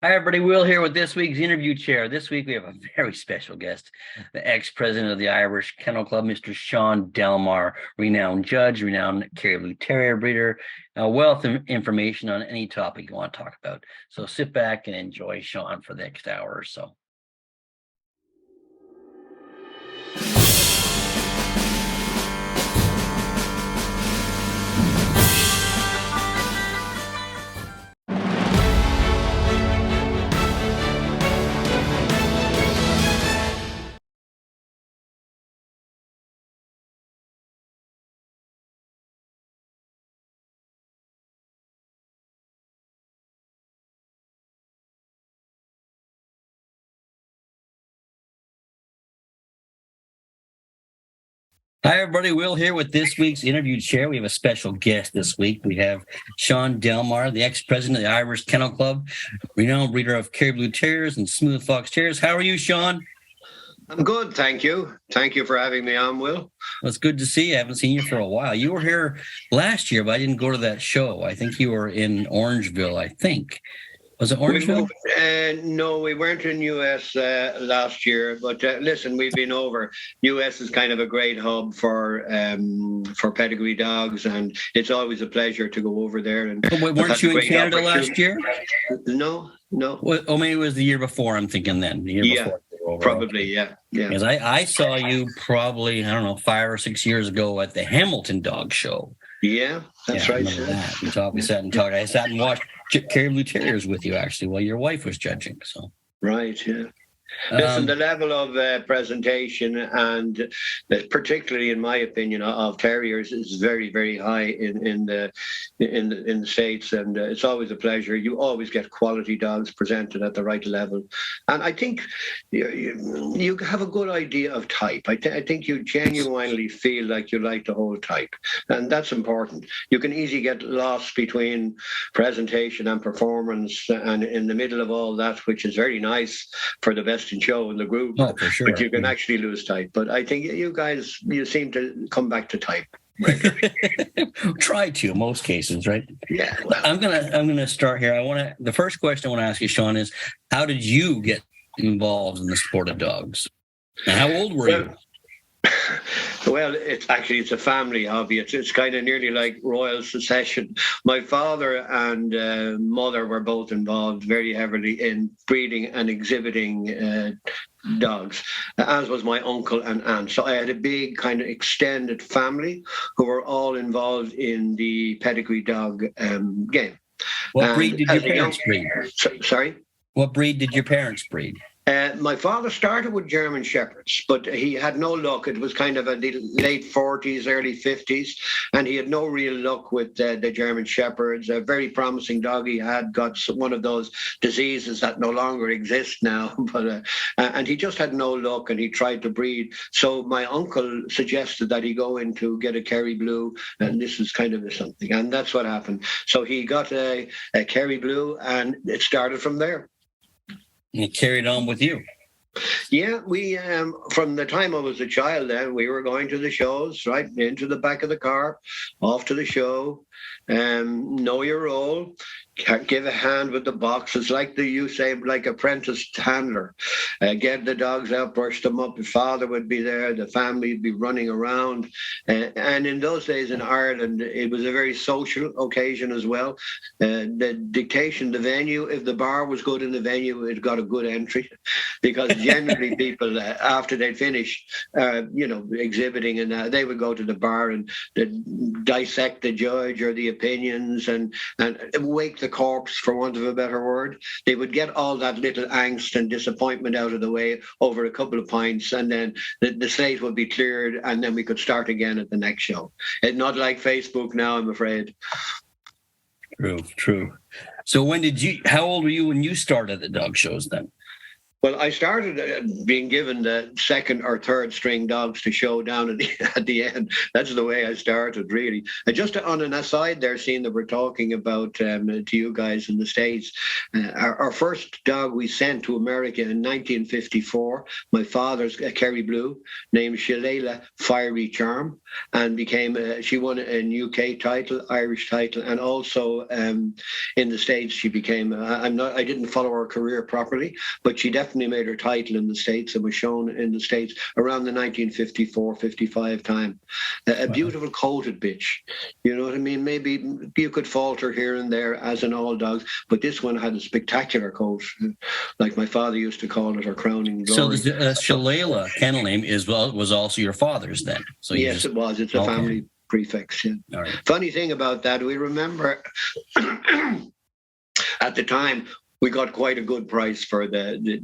Hi, everybody. Will here with this week's interview chair. This week we have a very special guest, the ex-president of the Irish Kennel Club, Mr. Sean Delmar, renowned judge, renowned Kerry Blue Terrier breeder, a wealth of information on any topic you want to talk about. So sit back and enjoy Sean for the next hour or so. Hi, everybody. Will here with this week's interview chair. We have a special guest this week. We have Sean Delmar, the ex-president of the Irish Kennel Club, renowned breeder of Kerry Blue Terriers and Smooth Fox Terriers. How are you, Sean? I'm good, thank you. Thank you for having me on, Will. Well, it's good to see you. I haven't seen you for a while. You were here last year, but I didn't go to that show. I think you were in Orangeville, I think. Was it Orangeville? No, we weren't in US last year, but listen, we've been over. US is kind of a great hub for pedigree dogs, and it's always a pleasure to go over there. And but weren't you in Canada last year? No. Well, maybe it was the year before. I'm thinking then. The year before. Probably, yeah. Because I saw you probably, 5 or 6 years ago at the Hamilton Dog Show. Yeah, that's right. That. We sat and talked. I sat and watched Kerry Blue Terriers with you, actually, while your wife was judging. So right, yeah. Listen, the level of presentation, and particularly in my opinion, of terriers is very, very high in the States, and it's always a pleasure. You always get quality dogs presented at the right level, and I think you have a good idea of type. I think you genuinely feel like you like the whole type, and that's important. You can easily get lost between presentation and performance, and in the middle of all that, which is very nice for the best in show in the group, for sure. But you can actually lose type. But I think you guys, you seem to come back to type regularly. Try to, in most cases, right? Yeah. Well, I'm gonna start here. The first question I want to ask you, Sean, is how did you get involved in the sport of dogs? And how old were you? Well, it's a family hobby. It's kind of nearly like royal succession. My father and mother were both involved very heavily in breeding and exhibiting dogs, as was my uncle and aunt. So I had a big kind of extended family who were all involved in the pedigree dog game. What breed did your parents breed? Sorry? What breed did your parents breed? My father started with German Shepherds, but he had no luck. It was kind of in the late 40s, early 50s, and he had no real luck with the German Shepherds. A very promising dog he had got one of those diseases that no longer exist now, but and he just had no luck, and he tried to breed. So my uncle suggested that he go in to get a Kerry Blue, and this was kind of something, and that's what happened. So he got a Kerry Blue, and it started from there. And it carried on with you. Yeah, we from the time I was a child, then we were going to the shows, right into the back of the car, off to the show, know your role, give a hand with the box. It's like you say, like apprentice handler. Get the dogs out, brush them up. The father would be there, the family would be running around. And in those days in Ireland, it was a very social occasion as well. The dictation, the venue, if the bar was good in the venue, it got a good entry, because generally people, after they'd finished, exhibiting, and they would go to the bar and dissect the judge or the opinions and wake the corpse, for want of a better word. They would get all that little angst and disappointment out of the way over a couple of pints, and then the slate would be cleared, and then we could start again at the next show. It's not like Facebook now, I'm afraid. True. So how old were you when you started the dog shows then? Well, I started being given the second or third string dogs to show down at the end. That's the way I started, really. And just on an aside there, seeing that we're talking about to you guys in the States, our first dog we sent to America in 1954, my father's Kerry Blue, named Shalala Fiery Charm, and she won an UK title, Irish title, and also in the States she became, I didn't follow her career properly, but she definitely made her title in the States and was shown in the States around the 1954-55 time. A beautiful coated bitch. You know what I mean? Maybe you could falter here and there as in all dogs, but this one had a spectacular coat, like my father used to call it, her crowning glory. So the Shalala kennel name was also your father's then? So yes, it was. It's a family prefix. Yeah. Right. Funny thing about that, we remember at the time, we got quite a good price for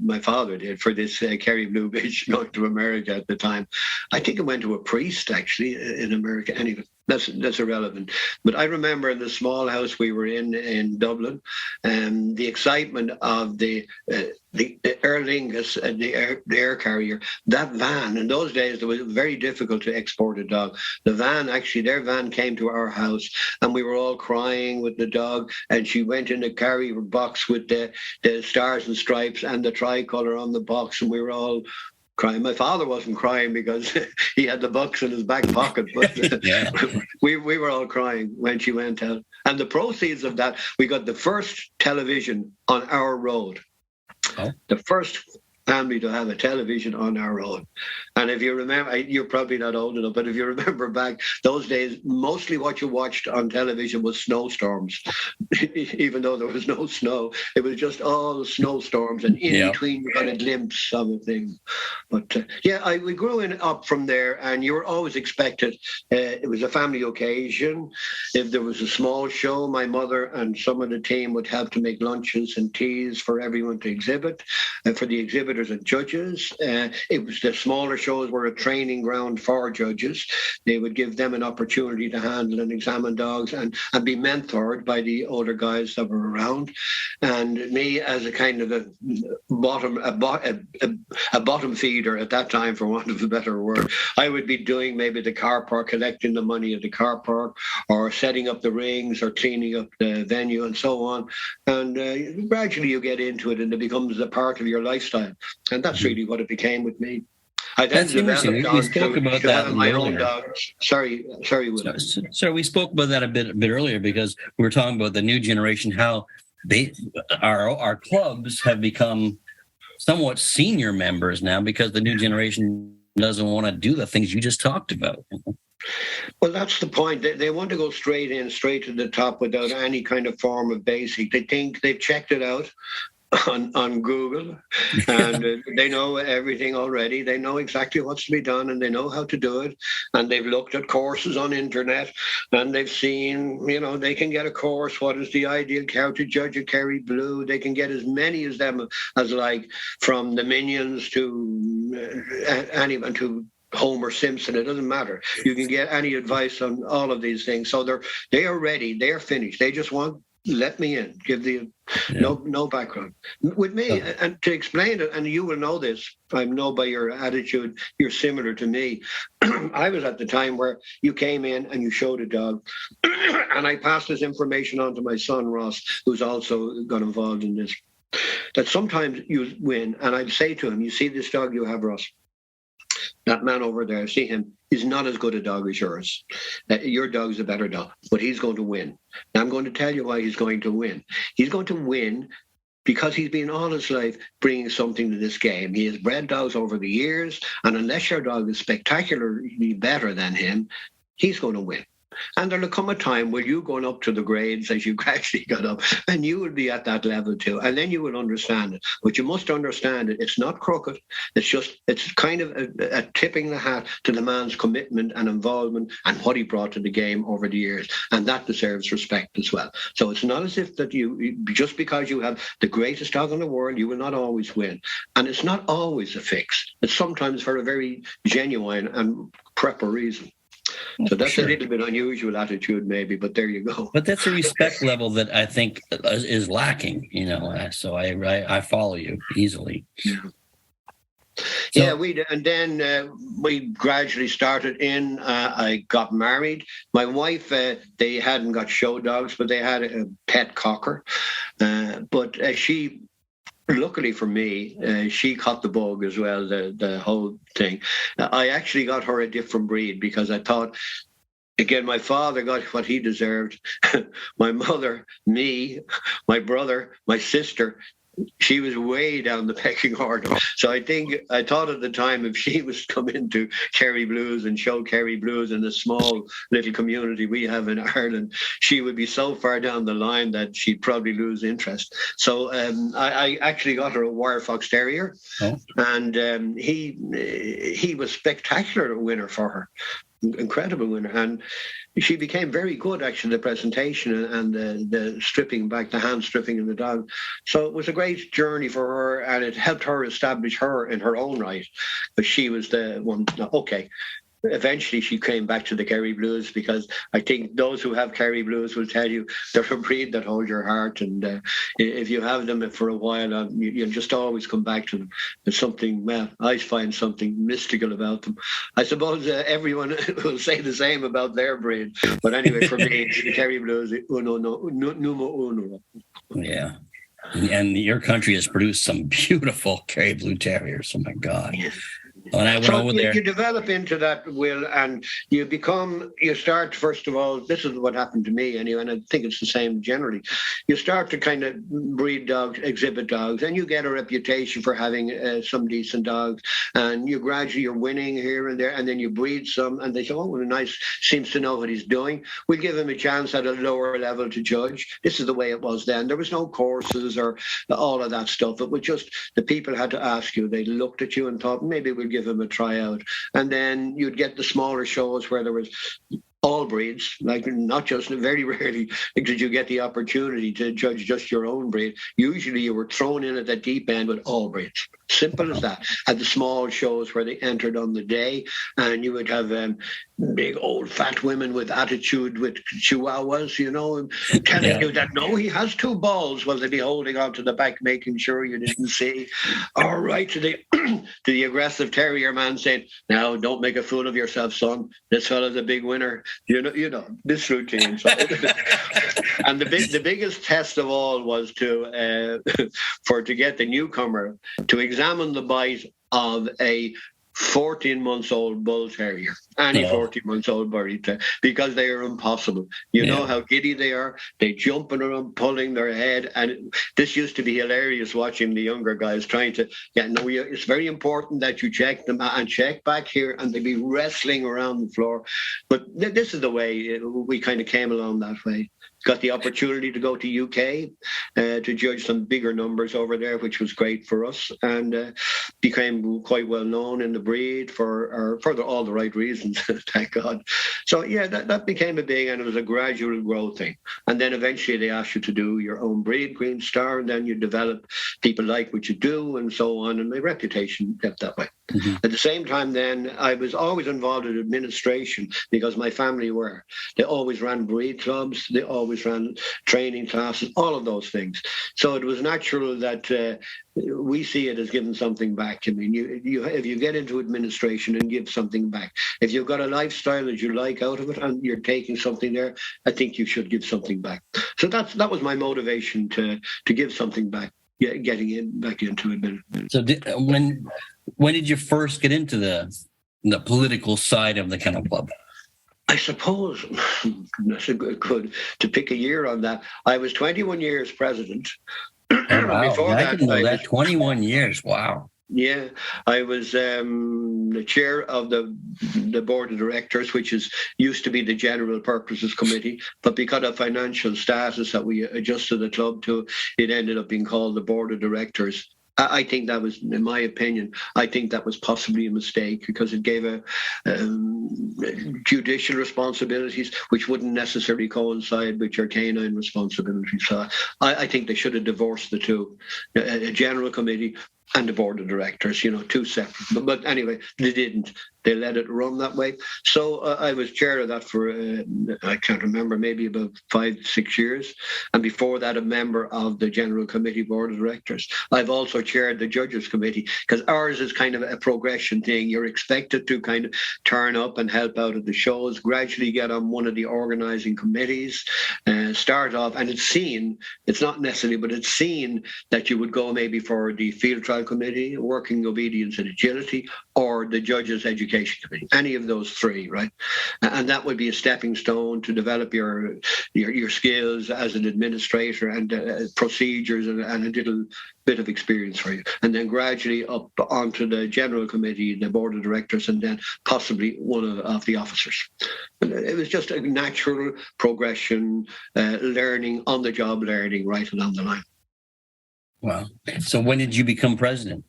my father did for this Kerry Blue bitch going to America at the time. I think it went to a priest actually in America. Anyway, that's irrelevant. But I remember in the small house we were in Dublin, and the excitement of the Aer Lingus and the air carrier, that van. In those days, it was very difficult to export a dog. The van, actually, their van came to our house, and we were all crying with the dog. And she went in the carrier box with the stars and stripes and the tricolour on the box, and we were all crying. My father wasn't crying because he had the bucks in his back pocket, but we were all crying when she went out. And the proceeds of that, we got the first television on our road. Oh. The first family to have a television on our road. And if you remember, you're probably not old enough, but if you remember back those days, mostly what you watched on television was snowstorms. Even though there was no snow, it was just all snowstorms, and in between you got a glimpse of a thing. But we grew up from there, and you were always expected. It was a family occasion. If there was a small show, my mother and some of the team would have to make lunches and teas for everyone to exhibit, and for the exhibitors and judges. It was the smaller shows were a training ground for judges. They would give them an opportunity to handle and examine dogs and be mentored by the older guys that were around. And me, as a kind of a bottom feeder at that time, for want of a better word, I would be doing maybe the car park, collecting the money at the car park, or setting up the rings, or cleaning up the venue, and so on. And gradually you get into it, and it becomes a part of your lifestyle. And that's really what it became with me. I then developed we spoke about that my earlier. own dogs. Sorry, Will. So we spoke about that a bit earlier, because we were talking about the new generation, how our clubs have become somewhat senior members now, because the new generation doesn't want to do the things you just talked about. Well, that's the point. They want to go straight to the top without any kind of form of basic. They think they've checked it out on Google, and they know everything already. They know exactly what's to be done, and they know how to do it. And they've looked at courses on internet, and they've seen, they can get a course. What is the ideal cow to judge a Kerry Blue? They can get as many as them as, like, from the Minions to anyone to Homer Simpson. It doesn't matter. You can get any advice on all of these things. So they are ready. They are finished. They just want, let me in, give the no background. With me, and to explain it, and you will know this, I know by your attitude, you're similar to me. I was at the time where you came in and you showed a dog, and I passed this information on to my son, Ross, who's also got involved in this, that sometimes you win, and I'd say to him, you see this dog you have, Ross? That man over there, see him, is not as good a dog as yours. Your dog's a better dog, but he's going to win. Now, I'm going to tell you why he's going to win. He's going to win because he's been all his life bringing something to this game. He has bred dogs over the years, and unless your dog is spectacularly better than him, he's going to win. And there'll come a time where you going up to the grades as you gradually got up, and you will be at that level too. And then you will understand it. But you must understand it. It's not crooked. It's kind of a tipping the hat to the man's commitment and involvement and what he brought to the game over the years. And that deserves respect as well. So it's not as if that you, just because you have the greatest dog in the world, you will not always win. And it's not always a fix. It's sometimes for a very genuine and proper reason. So that's Sure. a little bit unusual attitude, maybe, but there you go. But that's a respect level that I think is lacking, so I follow you easily. Yeah. So, And then we gradually started in. I got married. My wife, they hadn't got show dogs, but they had a pet cocker. But she, luckily for me, she caught the bug as well, the whole thing. I actually got her a different breed because I thought, again, my father got what he deserved. My mother, me, my brother, my sister, she was way down the pecking order. So I thought at the time, if she was come into Kerry Blues and show Kerry Blues in the small little community we have in Ireland, she would be so far down the line that she'd probably lose interest. So I actually got her a wire fox terrier, and he was spectacular winner for her. Incredible winner, and she became very good actually, the presentation and the stripping back, the hand stripping in the dog. So it was a great journey for her, and it helped her establish her in her own right, but she was the one. Okay, eventually she came back to the Kerry Blues, because I think those who have Kerry Blues will tell you they're a breed that holds your heart, and if you have them for a while, you'll just always come back to them. There's something, well, I find something mystical about them. I suppose everyone will say the same about their breed, but anyway, for me, the Kerry Blues, numero uno. Yeah. And your country has produced some beautiful Kerry Blue Terriers. Oh my God. Yeah. When I went over there, you develop into that, Will, and you start, first of all, this is what happened to me anyway, and I think it's the same generally. You start to kind of breed dogs, exhibit dogs, and you get a reputation for having some decent dogs, and you're winning here and there, and then you breed some, and they say, oh, well, nice, seems to know what he's doing. We'll give him a chance at a lower level to judge. This is the way it was then. There was no courses or all of that stuff. It was just the people had to ask you. They looked at you and thought, maybe we'll give him a tryout. And then you'd get the smaller shows where there was all breeds, like not just, very rarely did you get the opportunity to judge just your own breed. Usually you were thrown in at the deep end with all breeds. Simple as that. At the small shows where they entered on the day, and you would have big old fat women with attitude, with chihuahuas, telling you that, no, he has two balls, while they'd be holding on to the back, making sure you didn't see. All right, to the aggressive terrier man saying, now, don't make a fool of yourself, son. This fella's a big winner. You know this routine. So, and the biggest test of all was to get the newcomer to examine the bite of a 14-month-old bull terrier, any 14-month-old bull terrier, because they are impossible. You know how giddy they are. They jumping around, pulling their head, and this used to be hilarious watching the younger guys trying to. It's very important that you check them and check back here, and they'd be wrestling around the floor. But this is the way we kind of came along that way. Got the opportunity to go to UK to judge some bigger numbers over there, which was great for us, and became quite well known in the breed for all the right reasons, thank God. So that became a big, and it was a gradual growth thing. And then eventually they asked you to do your own breed, Green Star, and then you develop, people like what you do and so on, and my reputation kept that way. Mm-hmm. At the same time then, I was always involved in administration because my family were. They always ran breed clubs, they always ran training classes, all of those things. So it was natural that we see it as giving something back. I mean, if you get into administration and give something back, if you've got a lifestyle that you like out of it and you're taking something there, I think you should give something back. So that was my motivation to give something back, getting back into administration. So when did you first get into the political side of the Kennel Club? I suppose that's a good to pick a year on that. I was 21 years president. Oh, wow. Before I didn't know that. 21 years. Wow. Yeah, I was the chair of the board of directors, which used to be the General Purposes Committee, but because of financial status that we adjusted the club to, it ended up being called the board of directors. I think that was, in my opinion, I think that was possibly a mistake because it gave judicial responsibilities which wouldn't necessarily coincide with your canine responsibilities. So I think they should have divorced the two, a general committee and the board of directors, two separate. But anyway, they didn't. they let it run that way. So I was chair of that for, I can't remember, maybe about 5-6 years. And before that, a member of the General Committee Board of Directors. I've also chaired the Judges Committee, because ours is kind of a progression thing. You're expected to kind of turn up and help out at the shows, gradually get on one of the organising committees, start off, and it's not necessarily, but it's seen that you would go maybe for the Field Trial Committee, Working Obedience and Agility, or the Judges Education Committee, any of those three, right? And that would be a stepping stone to develop your skills as an administrator and procedures and a little bit of experience for you. And then gradually up onto the General Committee, the Board of Directors, and then possibly one of the officers. And it was just a natural progression, learning, on-the-job learning right along the line. Wow. So when did you become president?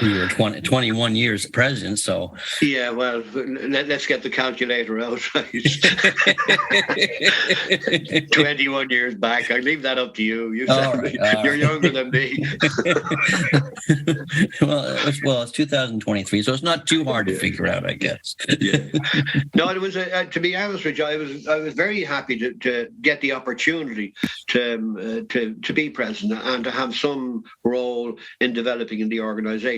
You were 21 years president, so... Yeah, well, let's get the calculator out. 21 years back. I leave that up to you. You're younger than me. well, it's 2023, so it's not too hard to figure out, I guess. Yeah. No, it was, to be honest with you, I was very happy to get the opportunity to be president and to have some role in developing in the organisation.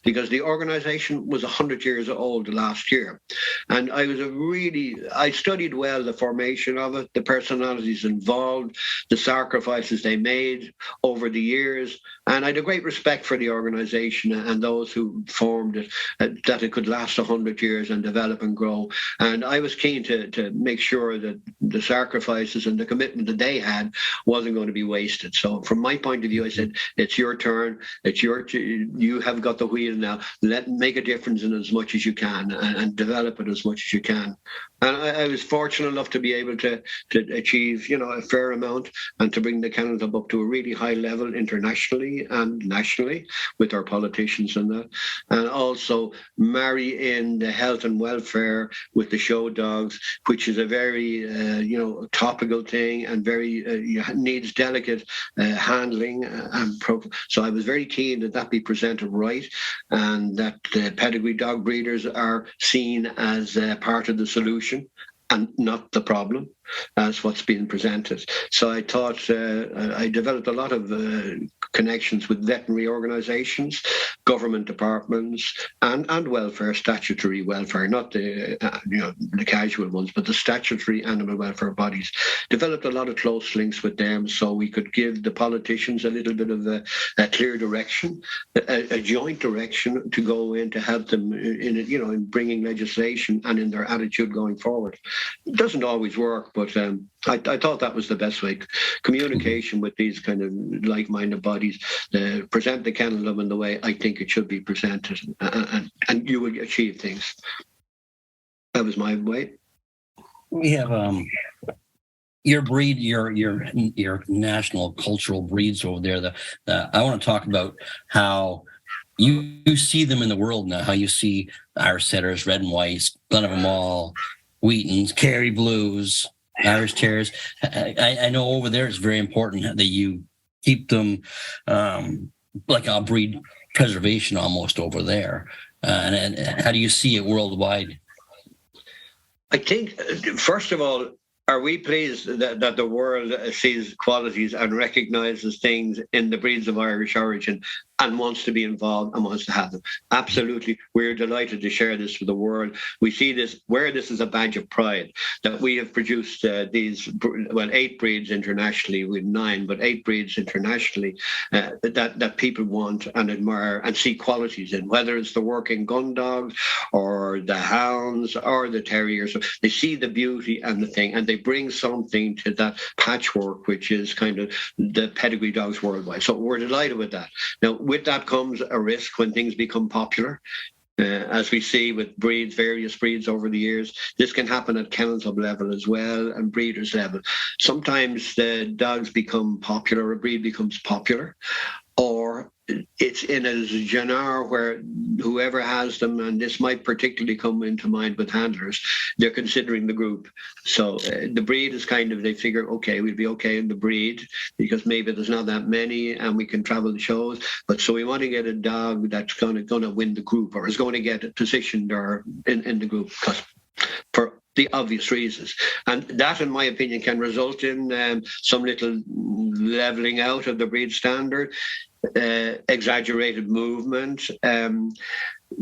Because the organisation was 100 years old last year. And I studied well the formation of it, the personalities involved, the sacrifices they made over the years. And I had a great respect for the organisation and those who formed it, that it could last 100 years and develop and grow. And I was keen to make sure that the sacrifices and the commitment that they had wasn't going to be wasted. So from my point of view, I said, it's your turn. You have got the wheel now. Make a difference in as much as you can and develop it as much as you can. And I was fortunate enough to be able to achieve, a fair amount and to bring the Kennel Club up to a really high level internationally and nationally with our politicians and that. And also marry in the health and welfare with the show dogs, which is a very, topical thing and very needs delicate handling. So I was very keen that be presented right, and that pedigree dog breeders are seen as part of the solution and not the problem, as what's being presented. So I thought I developed a lot of connections with veterinary organisations, government departments, and welfare, statutory welfare, not the casual ones, but the statutory animal welfare bodies. Developed a lot of close links with them, so we could give the politicians a little bit of a clear direction, a joint direction to go in to help them in bringing legislation and in their attitude going forward. It doesn't always work, but I thought that was the best way. Communication with these kind of like-minded bodies, present the Kennel Club in the way I think it should be presented, and you will achieve things. That was my way. We have your breed, your national cultural breeds over there. I want to talk about how you see them in the world now. How you see Irish setters, red and whites, Glen of them all, Wheatons, Kerry Blues, Irish Terriers. I know over there it's very important that you keep them like a breed preservation almost over there. And how do you see it worldwide? I think, first of all, are we pleased that the world sees qualities and recognises things in the breeds of Irish origin and wants to be involved and wants to have them? Absolutely. We're delighted to share this with the world. We see wear this as a badge of pride, that we have produced 8 breeds internationally, with 9, but 8 breeds internationally that people want and admire and see qualities in, whether it's the working gun dogs or the hounds or the terriers. They see the beauty and the thing, and they bring something to that patchwork, which is kind of the pedigree dogs worldwide. So we're delighted with that. Now, with that comes a risk when things become popular. As we see with various breeds over the years, this can happen at kennel club level as well and breeders level. Sometimes the dogs become popular, a breed becomes popular, or it's in a genre where whoever has them, and this might particularly come into mind with handlers, they're considering the group. So the breed is kind of, they figure, okay, we'll be okay in the breed because maybe there's not that many and we can travel the shows. But so we want to get a dog that's going to win the group, or is going to get positioned or in the group, for the obvious reasons. And that, in my opinion, can result in some little leveling out of the breed standard, exaggerated movement,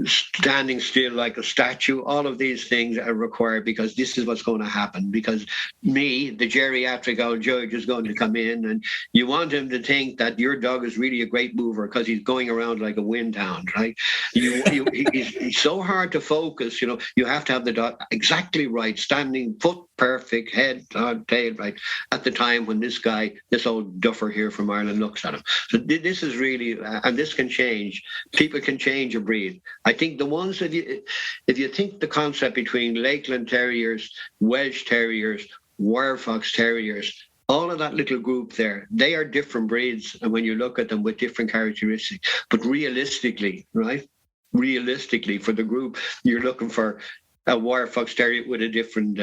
standing still like a statue. All of these things are required because this is what's going to happen. Because the geriatric old judge, is going to come in, and you want him to think that your dog is really a great mover because he's going around like a wind hound, right? He's so hard to focus. You have to have the dog exactly right, standing foot perfect, head on tail right at the time when this old duffer here from Ireland looks at him. So this is really, and this can change. People can change a breed. I think the ones that if you think the concept between Lakeland Terriers, Welsh Terriers, Wire Fox Terriers, all of that little group there, they are different breeds, and when you look at them with different characteristics. But realistically, for the group, you're looking for a Wire Fox Terrier with a different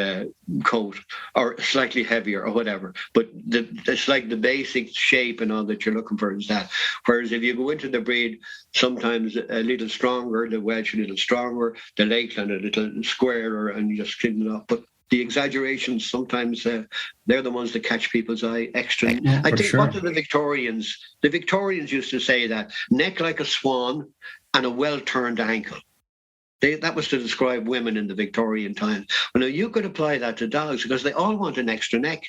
coat, or slightly heavier, or whatever. But it's like the basic shape and all that you're looking for is that. Whereas if you go into the breed, sometimes a little stronger, the Welsh a little stronger, the Lakeland a little squarer, and you just clean it up. But the exaggerations, sometimes they're the ones that catch people's eye extra. Yeah, I think sure. what did the Victorians used to say that, neck like a swan and a well-turned ankle. That was to describe women in the Victorian times. Well, now you could apply that to dogs because they all want an extra neck.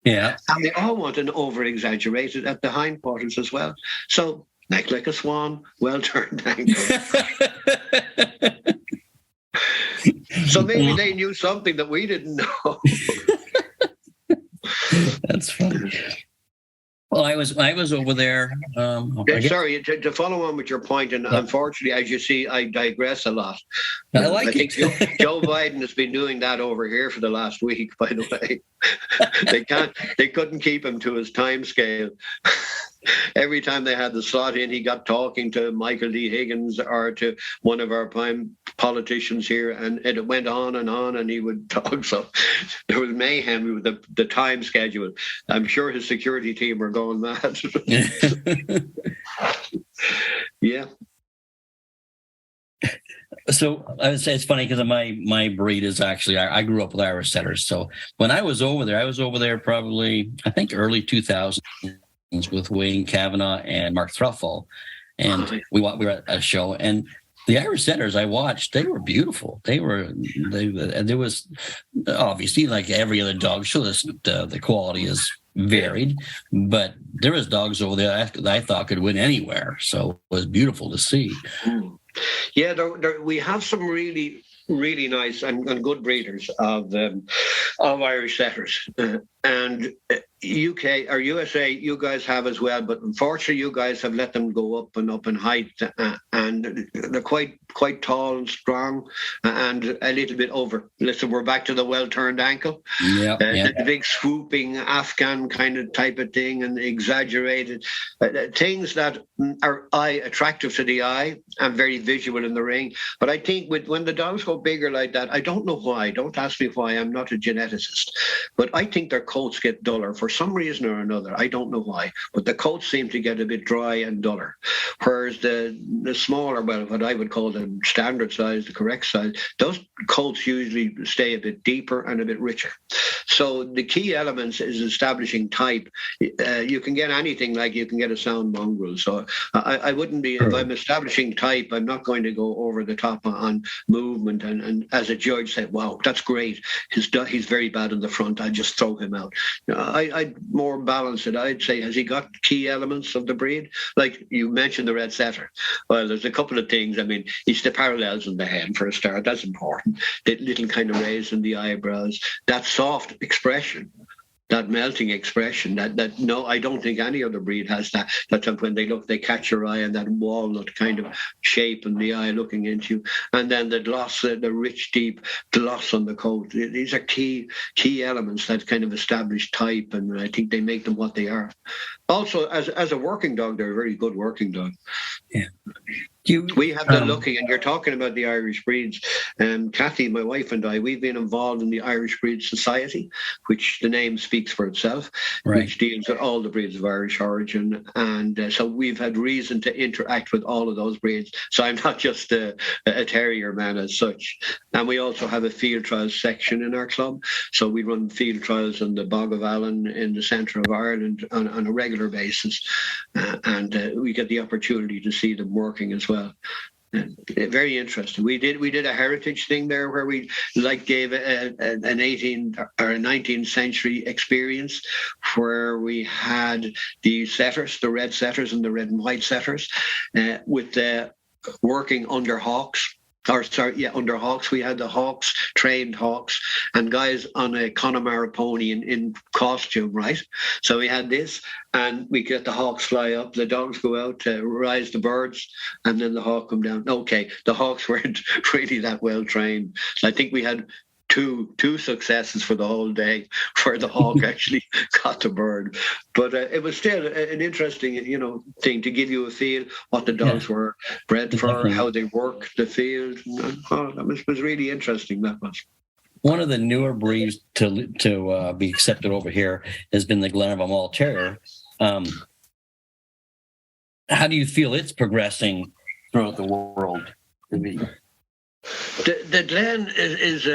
Yeah. And they all want an over-exaggerated at the hindquarters as well. So, neck like a swan, well-turned ankle. So maybe they knew something that we didn't know. That's funny. Well, I was over there. Sorry, to follow on with your point, and unfortunately, as you see, I digress a lot. I think Joe Biden has been doing that over here for the last week, by the way. They couldn't keep him to his time scale. Every time they had the slot in, he got talking to Michael D. Higgins or to one of our prime politicians here, and it went on, and he would talk. So there was mayhem with the time schedule. I'm sure his security team were going mad. Yeah. So I would say it's funny because my breed is actually, I grew up with Irish setters. So when I was over there probably, I think, early 2000s with Wayne Kavanagh and Mark Thruffall. And we were at a show, and the Irish setters I watched, they were beautiful. And there was obviously, like every other dog show, the quality is varied, but there was dogs over there that I thought could win anywhere. So it was beautiful to see. Yeah, we have some really, really nice and good breeders of Irish setters. And UK or USA, you guys have as well, but unfortunately, you guys have let them go up in height, and they're quite tall and strong, and a little bit over. Listen, we're back to the well-turned ankle, the big swooping Afghan kind of type of thing, and exaggerated things that are attractive to the eye and very visual in the ring. But I think when the dogs go bigger like that, I don't know why. Don't ask me why. I'm not a geneticist, but I think their coats get duller for some reason or another. I don't know why, but the coats seem to get a bit dry and duller. Whereas the smaller, well, what I would call the standard size, the correct size, those coats usually stay a bit deeper and a bit richer. So the key elements is establishing type. You can get anything, like you can get a sound mongrel. So I wouldn't be, if I'm establishing type, I'm not going to go over the top on movement and as a judge say, wow, that's great. He's very bad in the front. I just throw him out. I'd more balance it. I'd say, has he got key elements of the breed? Like you mentioned the red setter. Well, there's a couple of things. I mean, it's the parallels in the head for a start. That's important. The little kind of raise in the eyebrows, that soft expression. that melting expression that no, I don't think any other breed has that. That when they look, they catch your eye, and that walnut kind of shape in the eye looking into you, and then the gloss, the rich, deep gloss on the coat. These are key elements that kind of establish type, and I think they make them what they are. Also, as a working dog, they're a very good working dog. Yeah. We have been looking, and you're talking about the Irish breeds. Kathy, my wife, and I, we've been involved in the Irish Breed Society, which the name speaks for itself, right, which deals with all the breeds of Irish origin. And so we've had reason to interact with all of those breeds. So I'm not just a terrier man as such. And we also have a field trials section in our club. So we run field trials on the Bog of Allen in the centre of Ireland on a regular basis. And we get the opportunity to see them working as well. Very interesting. We did a heritage thing there where we gave an 18th or a 19th century experience where we had the setters, the red setters and the red and white setters, with working under hawks. Under hawks. We had the hawks, trained hawks, and guys on a Connemara pony in costume, right? So we had this, and we get the hawks fly up, the dogs go out to rise the birds, and then the hawk come down. Okay, the hawks weren't really that well trained. So I think we had two successes for the whole day where the hawk actually got the bird. But it was still an interesting, thing to give you a feel what the dogs were bred for, how they work the field. That was really interesting, that was. One of the newer breeds to be accepted over here has been the Glenarvan Mall Terrier. How do you feel it's progressing throughout the world? The Glen is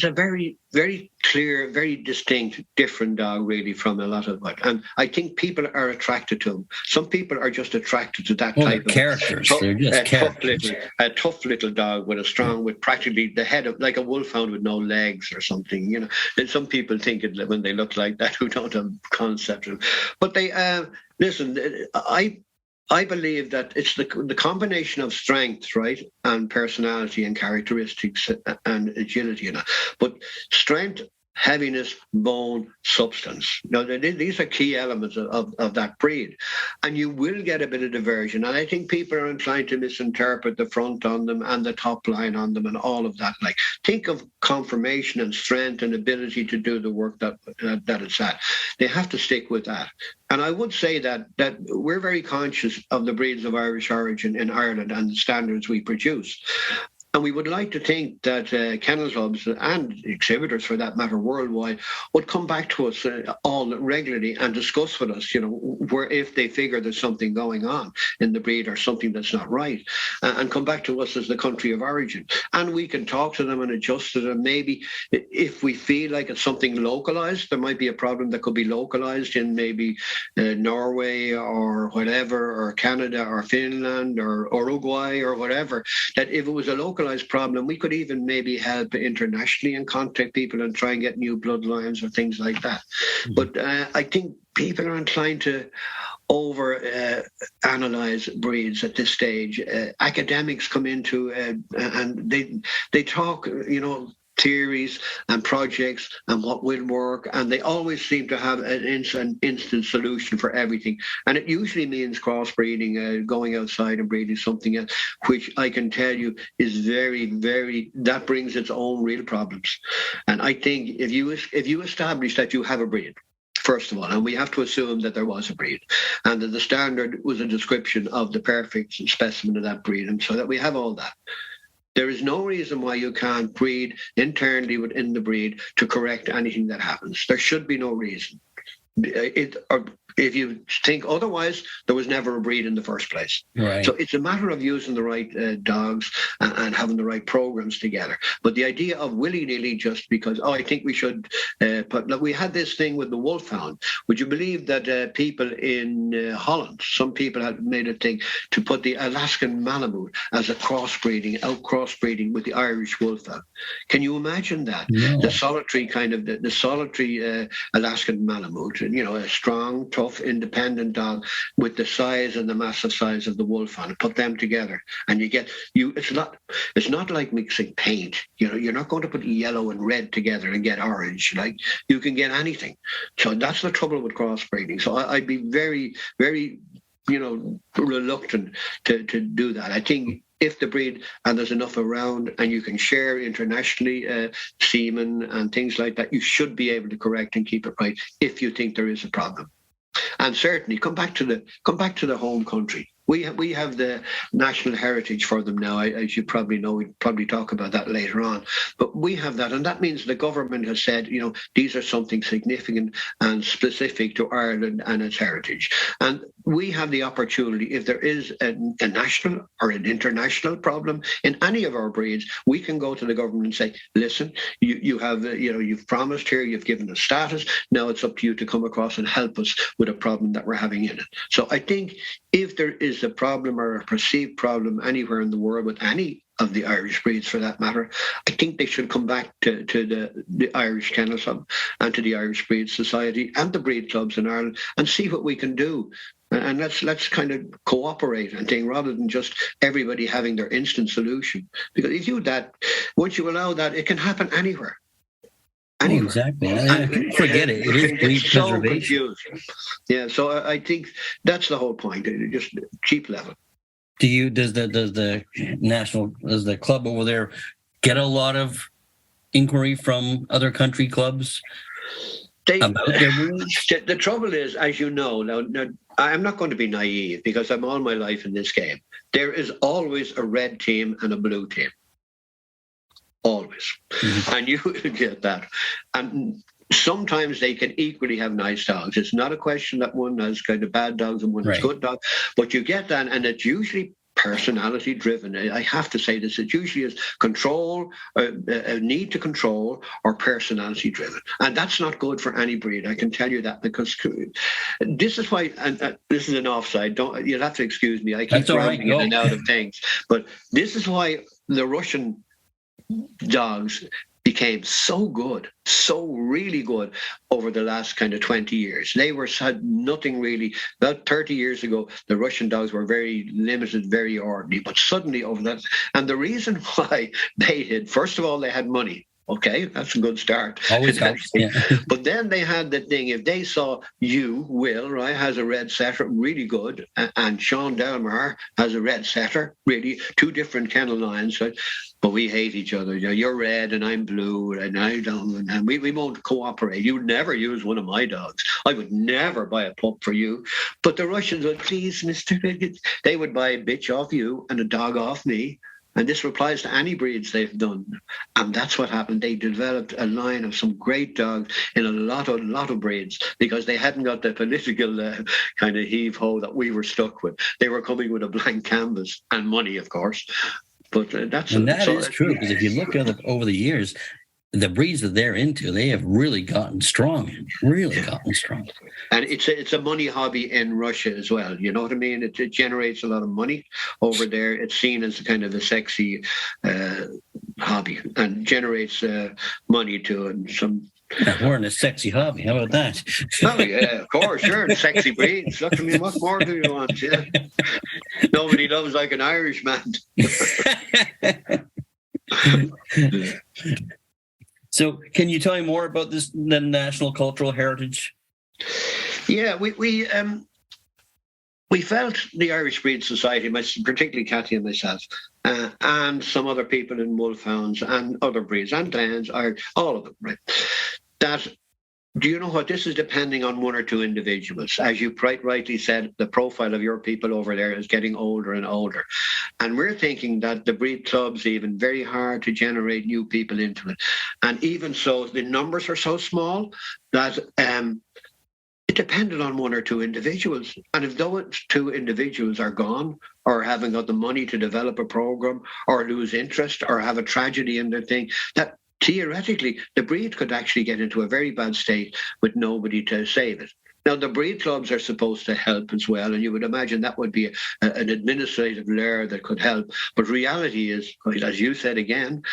a very, very clear, very distinct, different dog, really, from a lot of it. And I think people are attracted to him. Some people are just attracted to that type of characters. They're just characters. A tough little dog with practically the head of like a wolfhound with no legs or something. And some people think it when they look like that who don't have concept of it. But they listen. I believe that it's the combination of strength, right, and personality and characteristics and agility, but strength, heaviness, bone, substance. These are key elements of that breed. And you will get a bit of diversion. And I think people are inclined to misinterpret the front on them and the top line on them and all of that. Like, think of conformation and strength and ability to do the work that it's at. They have to stick with that. And I would say that we're very conscious of the breeds of Irish origin in Ireland and the standards we produce. And we would like to think that kennel clubs and exhibitors, for that matter, worldwide, would come back to us all regularly and discuss with us, where if they figure there's something going on in the breed or something that's not right, and come back to us as the country of origin. And we can talk to them and adjust to them. Maybe if we feel like it's something localized, there might be a problem that could be localized in maybe Norway or whatever, or Canada or Finland or Uruguay or whatever, that if it was a local problem, we could even maybe help internationally and contact people and try and get new bloodlines or things like that. Mm-hmm. But I think people are inclined to analyze breeds at this stage. Academics come into and they talk, theories and projects and what will work, and they always seem to have an instant solution for everything. And it usually means crossbreeding, going outside and breeding something else, which I can tell you is very, very, that brings its own real problems. And I think if you establish that you have a breed, first of all, and we have to assume that there was a breed, and that the standard was a description of the perfect specimen of that breed, and so that we have all that. There is no reason why you can't breed internally within the breed to correct anything that happens. There should be no reason. If you think otherwise, there was never a breed in the first place. Right. So it's a matter of using the right dogs and having the right programs together. But the idea of willy-nilly just because, I think we should we had this thing with the wolfhound. Would you believe that people in Holland, some people had made a thing to put the Alaskan Malamute as a crossbreeding with the Irish wolfhound? Can you imagine that? No. The solitary kind of, the solitary Alaskan Malamute, a strong, tough tough, independent dog with the size and the massive size of the wolfhound. Put them together, and you get you. It's not like mixing paint. You know, you're not going to put yellow and red together and get orange. Like, you can get anything. So that's the trouble with crossbreeding. So I'd be very, very, reluctant to do that. I think if the breed and there's enough around and you can share internationally semen and things like that, you should be able to correct and keep it right if you think there is a problem. And certainly come back to the home country. We have the national heritage for them now, as you probably know. We'll probably talk about that later on. But we have that, and that means the government has said, these are something significant and specific to Ireland and its heritage. And we have the opportunity, if there is a national or an international problem in any of our breeds, we can go to the government and say, listen, you have, you've promised here, you've given us status. Now it's up to you to come across and help us with a problem that we're having in it. So I think if there is a problem or a perceived problem anywhere in the world with any of the Irish breeds for that matter, I think they should come back to the Irish Kennel Club and to the Irish Breed Society and the breed clubs in Ireland and see what we can do. And let's kind of cooperate and thing rather than just everybody having their instant solution. Because if you do that, once you allow that, it can happen anywhere. Oh, exactly. Forget it. It is breed so preservation. Confusing. Yeah, so I think that's the whole point. Just cheap level. Does the club over there get a lot of inquiry from other country clubs about their breeds? The trouble is, as you know, now I'm not going to be naive because I'm all my life in this game. There is always a red team and a blue team. Always. Mm-hmm. And you get that. And sometimes they can equally have nice dogs. It's not a question that one has kind of bad dogs and one has good dogs, but you get that, and it's usually personality driven. I have to say this, it usually is control, a need to control, or personality driven. And that's not good for any breed. I can tell you that, because this is why, and this is an offside, you'll have to excuse me, I keep rambling in and out of things, but this is why the Russian dogs became so good, so really good over the last kind of 20 years. They had nothing really. About 30 years ago, the Russian dogs were very limited, very ordinary, but suddenly over that, and the reason why they did, first of all, they had money. Okay, that's a good start. Always helps. Yeah. But then they had the thing, if they saw Will, right, has a red setter, really good, and Sean Delmar has a red setter, really, two different kennel lines, right? But we hate each other. You're red and I'm blue, and I don't, and we won't cooperate. You would never use one of my dogs. I would never buy a pup for you. But the Russians would, please, Mr. They would buy a bitch off you and a dog off me. And this applies to any breeds they've done. And that's what happened. They developed a line of some great dogs in a lot of breeds because they hadn't got the political kind of heave-ho that we were stuck with. They were coming with a blank canvas and money, of course. But that is true, because if you look at over the years, the breeds that they're into, they have really gotten strong. And it's a money hobby in Russia as well. You know what I mean? It generates a lot of money over there. It's seen as kind of a sexy hobby and generates money to it. And some. We're in a sexy hobby. How about that? Oh, yeah, of course, sure. Sexy breeds. Look, I mean, what more do you want? Yeah. Nobody loves like an Irish man. So can you tell me more about the National Cultural Heritage? Yeah, we felt the Irish Breed Society, particularly Cathy and myself, and some other people in wolfhounds and other breeds, and Glens, all of them, right, that, do you know what, this is depending on one or two individuals. As you quite rightly said, the profile of your people over there is getting older and older. And we're thinking that the breed club's even very hard to generate new people into it. And even so, the numbers are so small that it depended on one or two individuals. And if those two individuals are gone or haven't got the money to develop a program or lose interest or have a tragedy in their thing, that theoretically, the breed could actually get into a very bad state with nobody to save it. Now, the breed clubs are supposed to help as well, and you would imagine that would be an administrative layer that could help. But reality is, as you said again,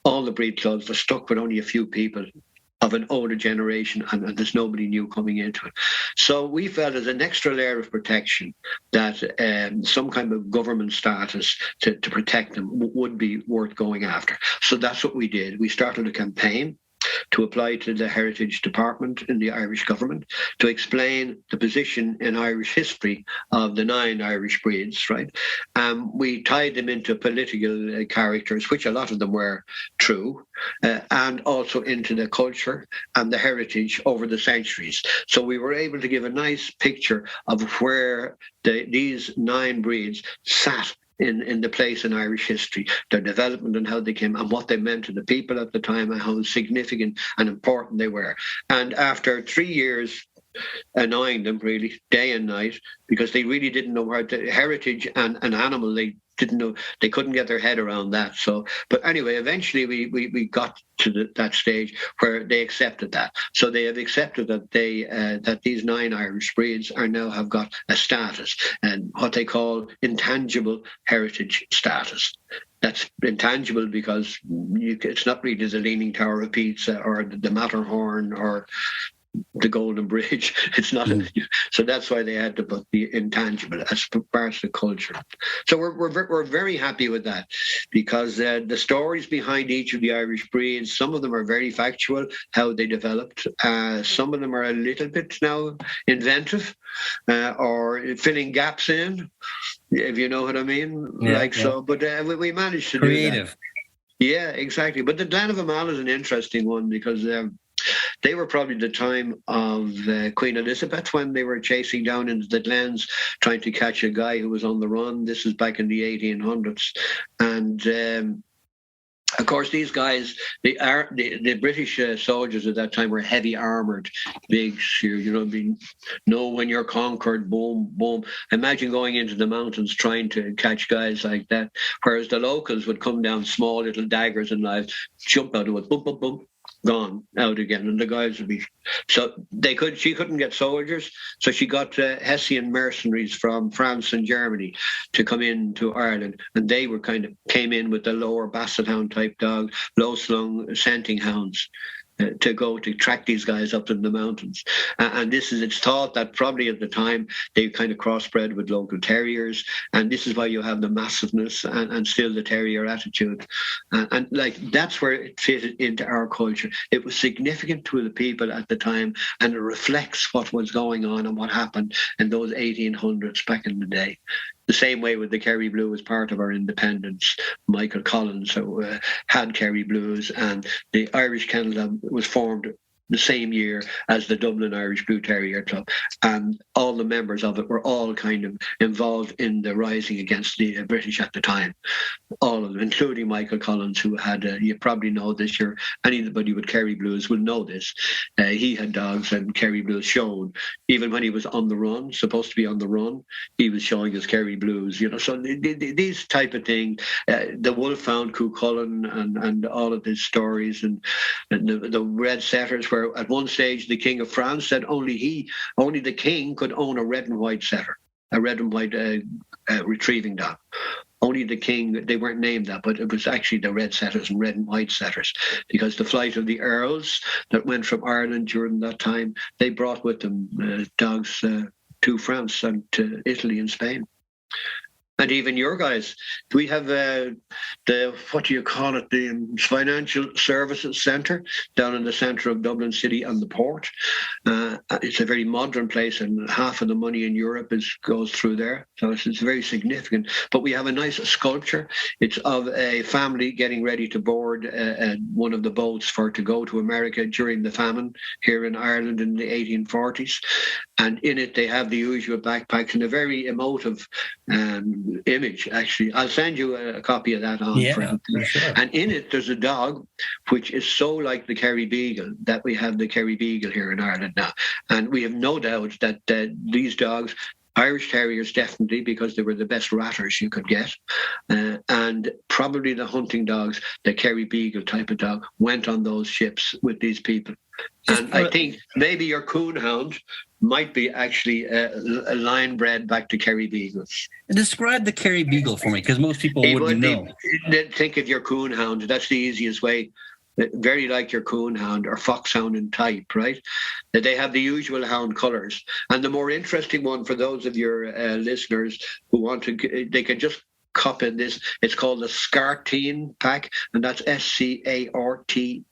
all the breed clubs are stuck with only a few people of an older generation, and there's nobody new coming into it. So we felt as an extra layer of protection that some kind of government status to protect them would be worth going after. So that's what we did. We started a campaign to apply to the Heritage Department in the Irish government to explain the position in Irish history of the 9 Irish breeds, right? We tied them into political characters, which a lot of them were true, and also into the culture and the heritage over the centuries. So we were able to give a nice picture of where these 9 breeds sat in the place in Irish history, their development and how they came and what they meant to the people at the time and how significant and important they were. And after 3 years annoying them really day and night, because they really didn't know how to heritage and an animal, they didn't know, they couldn't get their head around that. So, but anyway, eventually we got to that stage where they accepted that. So they have accepted that that these 9 Irish breeds are now have got a status and what they call intangible heritage status. That's intangible because it's not really the Leaning Tower of Pisa or the Matterhorn or the Golden Bridge. It's not. So that's why they had to put the intangible as part of the culture. So we're very happy with that because the stories behind each of the Irish breeds, some of them are very factual, how they developed. Some of them are a little bit now inventive or filling gaps in, if you know what I mean. So, but we managed to creative. Do that. Yeah, exactly. But the Glen of Amal is an interesting one because they were probably the time of Queen Elizabeth when they were chasing down into the glens trying to catch a guy who was on the run. This is back in the 1800s. And of course, these guys, the British soldiers at that time were heavy armored, big, know when you're conquered, boom, boom. Imagine going into the mountains trying to catch guys like that, whereas the locals would come down small little daggers and knives, jump out of it, boom, boom, boom, gone out again, and the guys would be. So she couldn't get soldiers, so she got Hessian mercenaries from France and Germany to come into Ireland, and they were came in with the lower basset hound type dog, low slung scenting hounds. To go to track these guys up in the mountains. And it's thought that probably at the time they kind of crossbred with local terriers. And this is why you have the massiveness and still the terrier attitude. And that's where it fitted into our culture. It was significant to the people at the time and it reflects what was going on and what happened in those 1800s back in the day. The same way with the Kerry Blue as part of our independence. Michael Collins had Kerry Blues, and the Irish Kennel Club was formed the same year as the Dublin Irish Blue Terrier Club. And all the members of it were all kind of involved in the rising against the British at the time. All of them, including Michael Collins, who had, you probably know this year, anybody with Kerry Blues will know this. He had dogs and Kerry Blues shown. Even when he was on the run, supposed to be on the run, he was showing his Kerry Blues, So these type of things, the Wolfhound Cuchulainn and all of these stories and the Red Setters, where at one stage the King of France said only the king could own a red and white setter, a red and white retrieving dog. Only the king, they weren't named that, but it was actually the red setters and red and white setters, because the flight of the earls that went from Ireland during that time, they brought with them dogs to France and to Italy and Spain. And even your guys, we have the Financial Services Centre down in the centre of Dublin City and the port. It's a very modern place, and half of the money in Europe goes through there. So it's very significant. But we have a nice sculpture. It's of a family getting ready to board one of the boats to go to America during the famine here in Ireland in the 1840s. And in it, they have the usual backpacks and a very emotive image, actually. I'll send you a copy of that on. For sure. And in it, there's a dog which is so like the Kerry Beagle that we have the Kerry Beagle here in Ireland now. And we have no doubt that these dogs, Irish Terriers definitely, because they were the best ratters you could get. And probably the hunting dogs, the Kerry Beagle type of dog, went on those ships with these people. And I think maybe your coonhound might be actually a line bred back to Kerry Beagles. Describe the Kerry Beagle for me, because most people wouldn't know. Think of your coonhound. That's the easiest way. very like your coonhound or foxhound in type, right? That they have the usual hound colours. And the more interesting one for those of your listeners who want to, they can just copy this. It's called the Scarteen pack, and that's Scarteen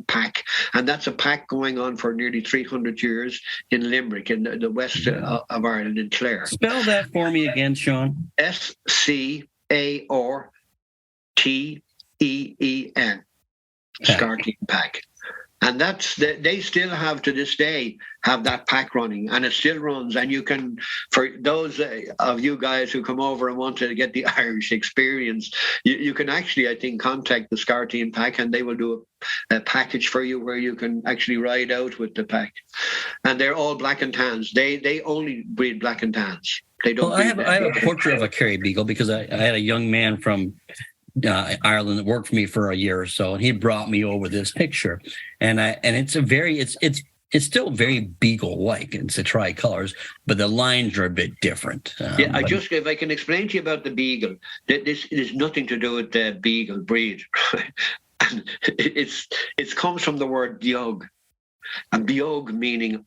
pack. And that's a pack going on for nearly 300 years in Limerick, in the west of Ireland, in Clare. Spell that for me again, Sean. Scarteen. Scarteen pack. And that's they still have, to this day, have that pack running, and it still runs. And you can, for those of you guys who come over and want to get the Irish experience, you can actually, I think, contact the Scarteen pack, and they will do a package for you where you can actually ride out with the pack. And they're all black and tans. They only breed black and tans. They don't. Well, I have a portrait of a Kerry Beagle because I had a young man from Ireland that worked for me for a year or so, and he brought me over this picture, and it's still very beagle-like. It's a tricolors, but the lines are a bit different. If I can explain to you about the beagle, this is nothing to do with the beagle breed, and it comes from the word beog, and beog meaning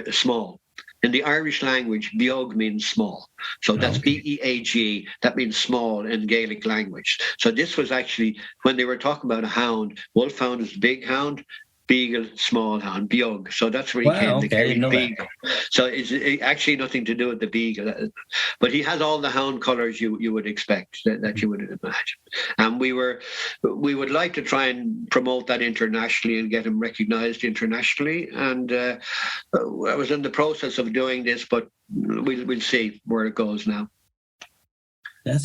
small. In the Irish language, beog means small. So that's B-E-A-G. That means small in Gaelic language. So this was actually, when they were talking about a hound, wolfhound is big hound, beagle, small hound, beog. So that's where he came, the Kerry Beagle. So it's actually nothing to do with the beagle. But he has all the hound colours you would expect, that you would imagine. And we would like to try and promote that internationally and get him recognised internationally. And I was in the process of doing this, but we'll see where it goes now.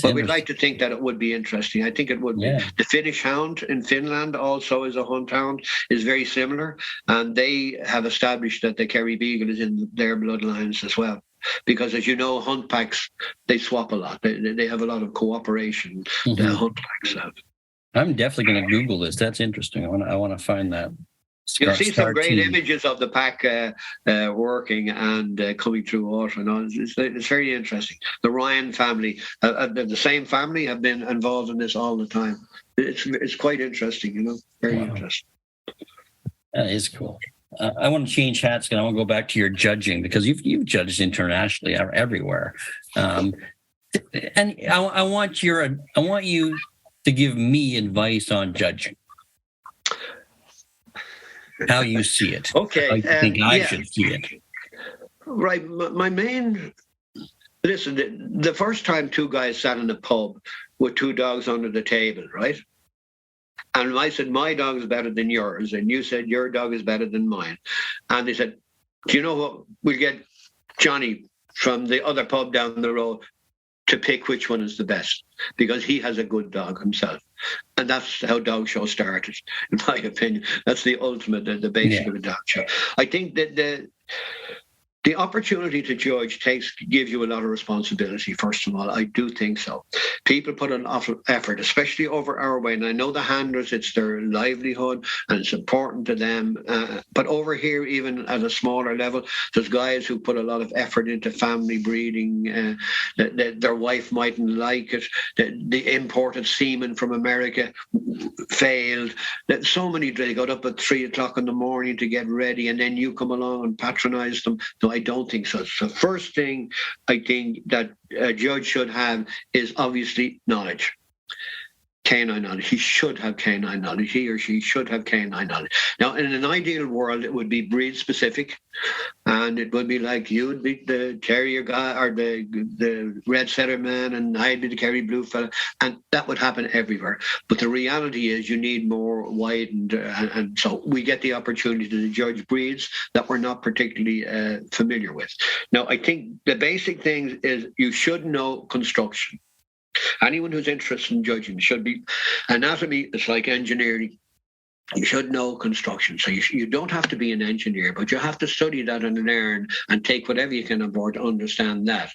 But we'd like to think that it would be interesting. I think it would be. The Finnish hound in Finland also is a hunt hound, is very similar. And they have established that the Kerry Beagle is in their bloodlines as well. Because, as you know, hunt packs, they swap a lot. They have a lot of cooperation, the hunt packs have. I'm definitely going to Google this. That's interesting. I want to find that. You'll see some great images of the pack working and coming through water. And it's very interesting. The Ryan family, the same family, have been involved in this all the time. It's quite interesting, very interesting. That is cool. I want to change hats, and I want to go back to your judging, because you've judged internationally everywhere. And I want you to give me advice on judging. How you see it. Okay. How you think I should see it. Right. My main... Listen, the first time two guys sat in a pub with two dogs under the table, right? And I said, my dog is better than yours. And you said, your dog is better than mine. And they said, do you know what? We'll get Johnny from the other pub down the road to pick which one is the best, because he has a good dog himself. And that's how dog show started, in my opinion. That's the ultimate, the basic of a dog show. I think that the opportunity to judge gives you a lot of responsibility, first of all. I do think so. People put an awful effort, especially over our way. And I know the handlers, it's their livelihood and it's important to them. But over here, even at a smaller level, there's guys who put a lot of effort into family breeding. Their wife mightn't like it. The imported semen from America failed. So many, they got up at 3 o'clock in the morning to get ready, and then you come along and patronize them. No, I don't think so. So first thing I think that a judge should have is obviously knowledge. Canine knowledge. He should have canine knowledge. He or she should have canine knowledge. Now, in an ideal world, it would be breed specific, and it would be like you would be the terrier guy or the red setter man, and I'd be the Kerry blue fella, and that would happen everywhere. But the reality is, you need more widened, and so we get the opportunity to judge breeds that we're not particularly familiar with. Now, I think the basic thing is you should know construction. Anyone who's interested in judging should be anatomy. It's like engineering. You should know construction. So you don't have to be an engineer, but you have to study that and learn and take whatever you can on board to understand that.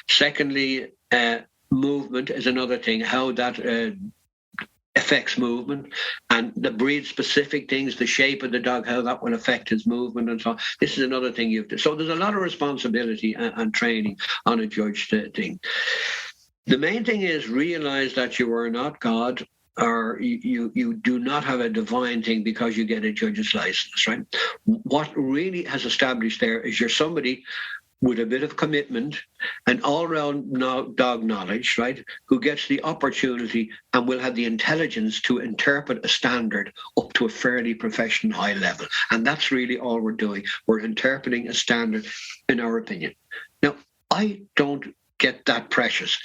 Secondly, movement is another thing, how that affects movement, and the breed-specific things, the shape of the dog, how that will affect his movement and so on. This is another thing you have to... So there's a lot of responsibility and training on a judge thing. The main thing is realize that you are not God are you do not have a divine thing because you get a judge's license, right? What really has established there is you're somebody with a bit of commitment and all-round dog knowledge, right, who gets the opportunity and will have the intelligence to interpret a standard up to a fairly professional high level. And that's really all we're doing. We're interpreting a standard, in our opinion. Now, I don't get that precious.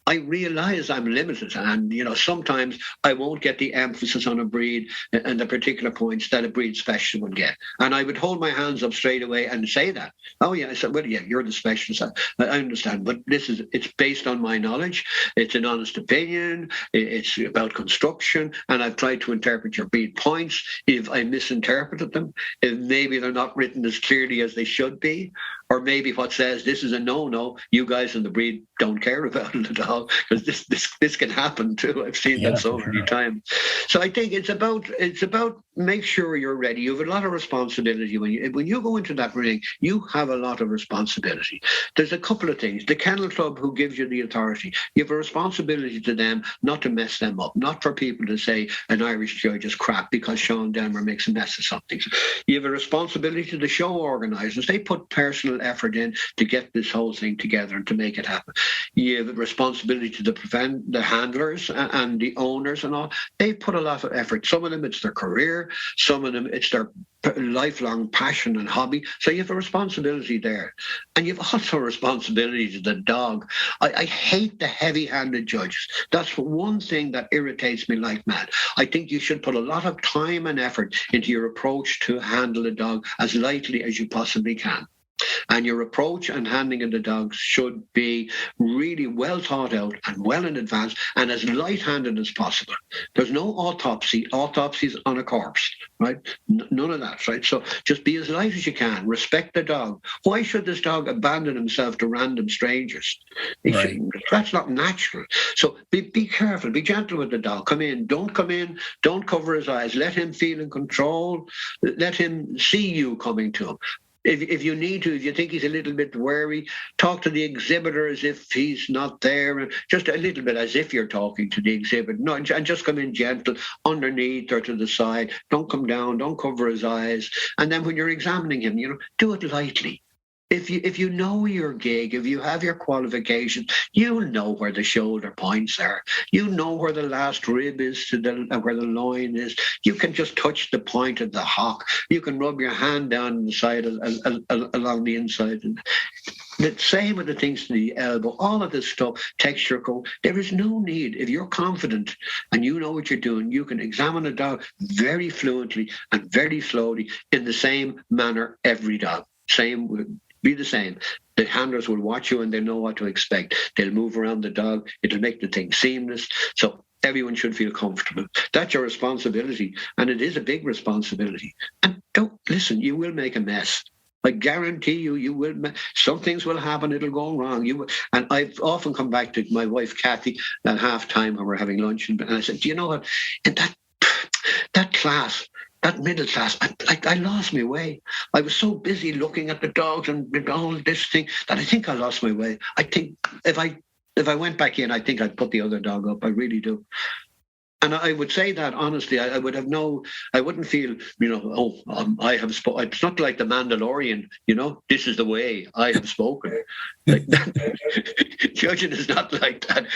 I realize I'm limited, and sometimes I won't get the emphasis on a breed and the particular points that a breed specialist would get. And I would hold my hands up straight away and say that. Oh yeah, I said, well, yeah, you're the specialist. I understand, but it's based on my knowledge. It's an honest opinion. It's about construction, and I've tried to interpret your breed points. If I misinterpreted them, if maybe they're not written as clearly as they should be, or maybe what says this is a no-no, you guys in the breed don't care about it at all, because this can happen too. I've seen that so many times. So I think it's about make sure you're ready. You have a lot of responsibility when you go into that ring. You have a lot of responsibility. There's a couple of things. The Kennel Club, who gives you the authority, you have a responsibility to them not to mess them up, not for people to say an Irish judge is crap because Sean Delmar makes a mess of something. You have a responsibility to the show organisers. They put personal effort in to get this whole thing together and to make it happen. You have a responsibility to the handlers and the owners and all. They put a lot of effort. Some of them, it's their career. Some of them, it's their lifelong passion and hobby. So you have a responsibility there. And you've also a responsibility to the dog. I hate the heavy-handed judges. That's one thing that irritates me like mad. I think you should put a lot of time and effort into your approach to handle a dog as lightly as you possibly can. And your approach and handling of the dogs should be really well thought out and well in advance and as light-handed as possible. There's no autopsies on a corpse, right? None of that, right? So just be as light as you can. Respect the dog. Why should this dog abandon himself to random strangers? Right. That's not natural. So be careful. Be gentle with the dog. Come in. Don't cover his eyes. Let him feel in control. Let him see you coming to him. If you need to, if you think he's a little bit wary, talk to the exhibitor as if he's not there, just a little bit as if you're talking to the exhibitor. No, and just come in gentle, underneath or to the side. Don't come down, don't cover his eyes. And then when you're examining him, do it lightly. If you know your gig, if you have your qualifications, you'll know where the shoulder points are. You know where the last rib is where the loin is. You can just touch the point of the hock. You can rub your hand down the side along the inside. The same with the things to the elbow, all of this stuff, texture code. There is no need. If you're confident and you know what you're doing, you can examine a dog very fluently and very slowly in the same manner every dog. Be the same. The handlers will watch you and they know what to expect. They'll move around the dog. It'll make the thing seamless. So everyone should feel comfortable. That's your responsibility. And it is a big responsibility. And don't listen, you will make a mess. I guarantee you will. Some things will happen. It'll go wrong. And I've often come back to my wife, Kathy, at halftime when we're having lunch. And I said, do you know what? In that class, that middle class, I lost my way. I was so busy looking at the dogs and all this thing that I think I lost my way. I think if I went back in, I think I'd put the other dog up. I really do. And I would say that honestly, I wouldn't feel, I have spoken. It's not like the Mandalorian, this is the way I have spoken. Like that. Judging is not like that.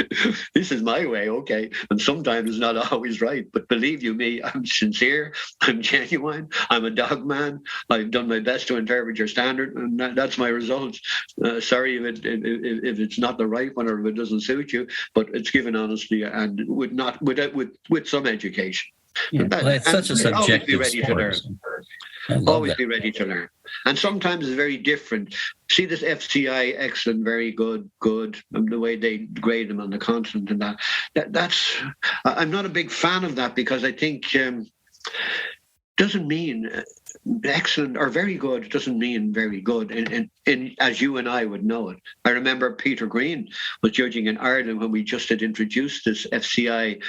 This is my way, okay. And sometimes it's not always right. But believe you me, I'm sincere, I'm genuine, I'm a dog man. I've done my best to interpret your standard, and that's my results. Sorry if it's not the right one or if it doesn't suit you, but it's given honestly and with some education. Yeah, it's such a subjective sport. Always be ready to learn. And sometimes it's very different. See this FCI, excellent, very good, and the way they grade them on the continent and that's I'm not a big fan of that because I think doesn't mean excellent or very good. It doesn't mean very good in as you and I would know it. I remember Peter Green was judging in Ireland when we just had introduced this FCI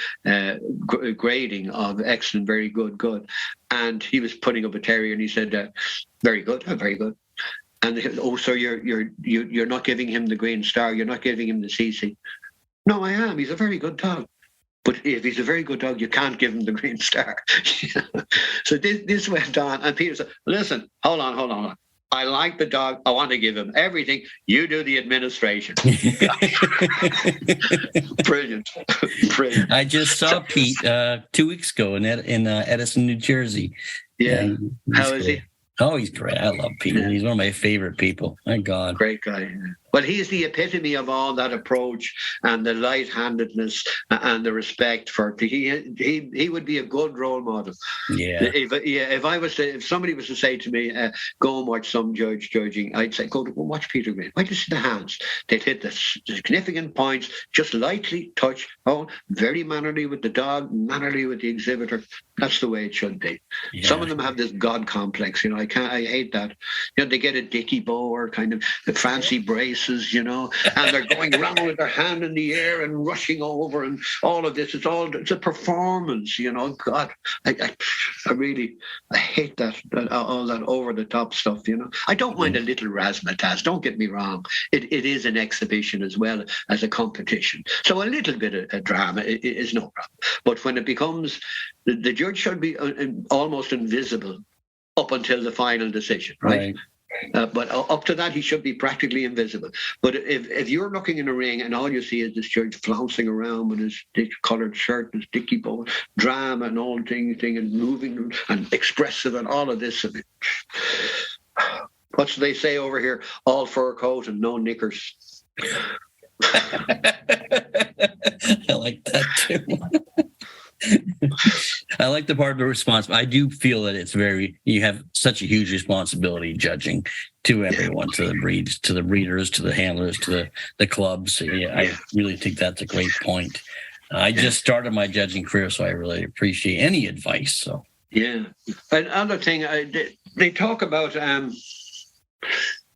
grading of excellent, very good. And he was putting up a terrier and he said, very good, very good. And so you're not giving him the green star. You're not giving him the CC. No, I am. He's a very good dog. But if he's a very good dog, you can't give him the green star. So this went on, and Peter said, listen, hold on. I like the dog. I want to give him everything. You do the administration. Brilliant. I just saw Pete 2 weeks ago in Edison, New Jersey. Yeah. How is he? Oh, he's great. I love Pete. He's one of my favorite people. My God. Great guy. Well, he's the epitome of all that approach and the light-handedness and the respect for it. He would be a good role model. Yeah. If somebody was to say to me, go and watch some judging, I'd say, go watch Peter Green. Why just see the hands? They'd hit the significant points, just lightly touch, very mannerly with the dog, mannerly with the exhibitor. That's the way it should be. Yeah. Some of them have this God complex, I hate that. They get a dicky bow or kind of the fancy braces, and they're going around with their hand in the air and rushing over and all of this. It's a performance, God, I hate that all that over the top stuff, I don't mind a little razzmatazz, don't get me wrong. It is an exhibition as well as a competition. So a little bit of drama is no problem. But when it becomes, the judge should be almost invisible up until the final decision, right? But up to that, he should be practically invisible. But if you're looking in a ring and all you see is this judge flouncing around with his coloured shirt and his dicky bow, drama and all thing and moving and expressive and all of this, what do they say over here? All fur coat and no knickers. I like that too. I like the part of the response. I do feel that you have such a huge responsibility judging to everyone, to the breeds, to the breeders, to the handlers, to the clubs. I really think that's a great point. I just started my judging career, so I really appreciate any advice. So another thing, they talk about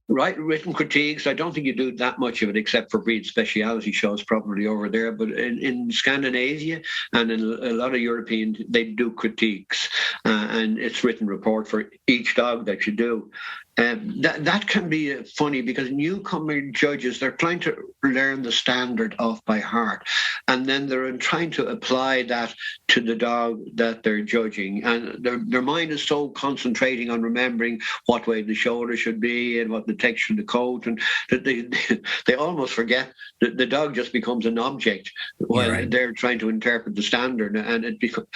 written critiques. I don't think you do that much of it except for breed speciality shows probably over there. But in Scandinavia and in a lot of European, they do critiques and it's written report for each dog that you do. That can be funny because newcomer judges, they're trying to learn the standard off by heart. And then they're trying to apply that to the dog that they're judging. And their mind is so concentrating on remembering what way the shoulder should be and what the texture of the coat. And that they almost forget that the dog just becomes an object while they're trying to interpret the standard. And it becomes,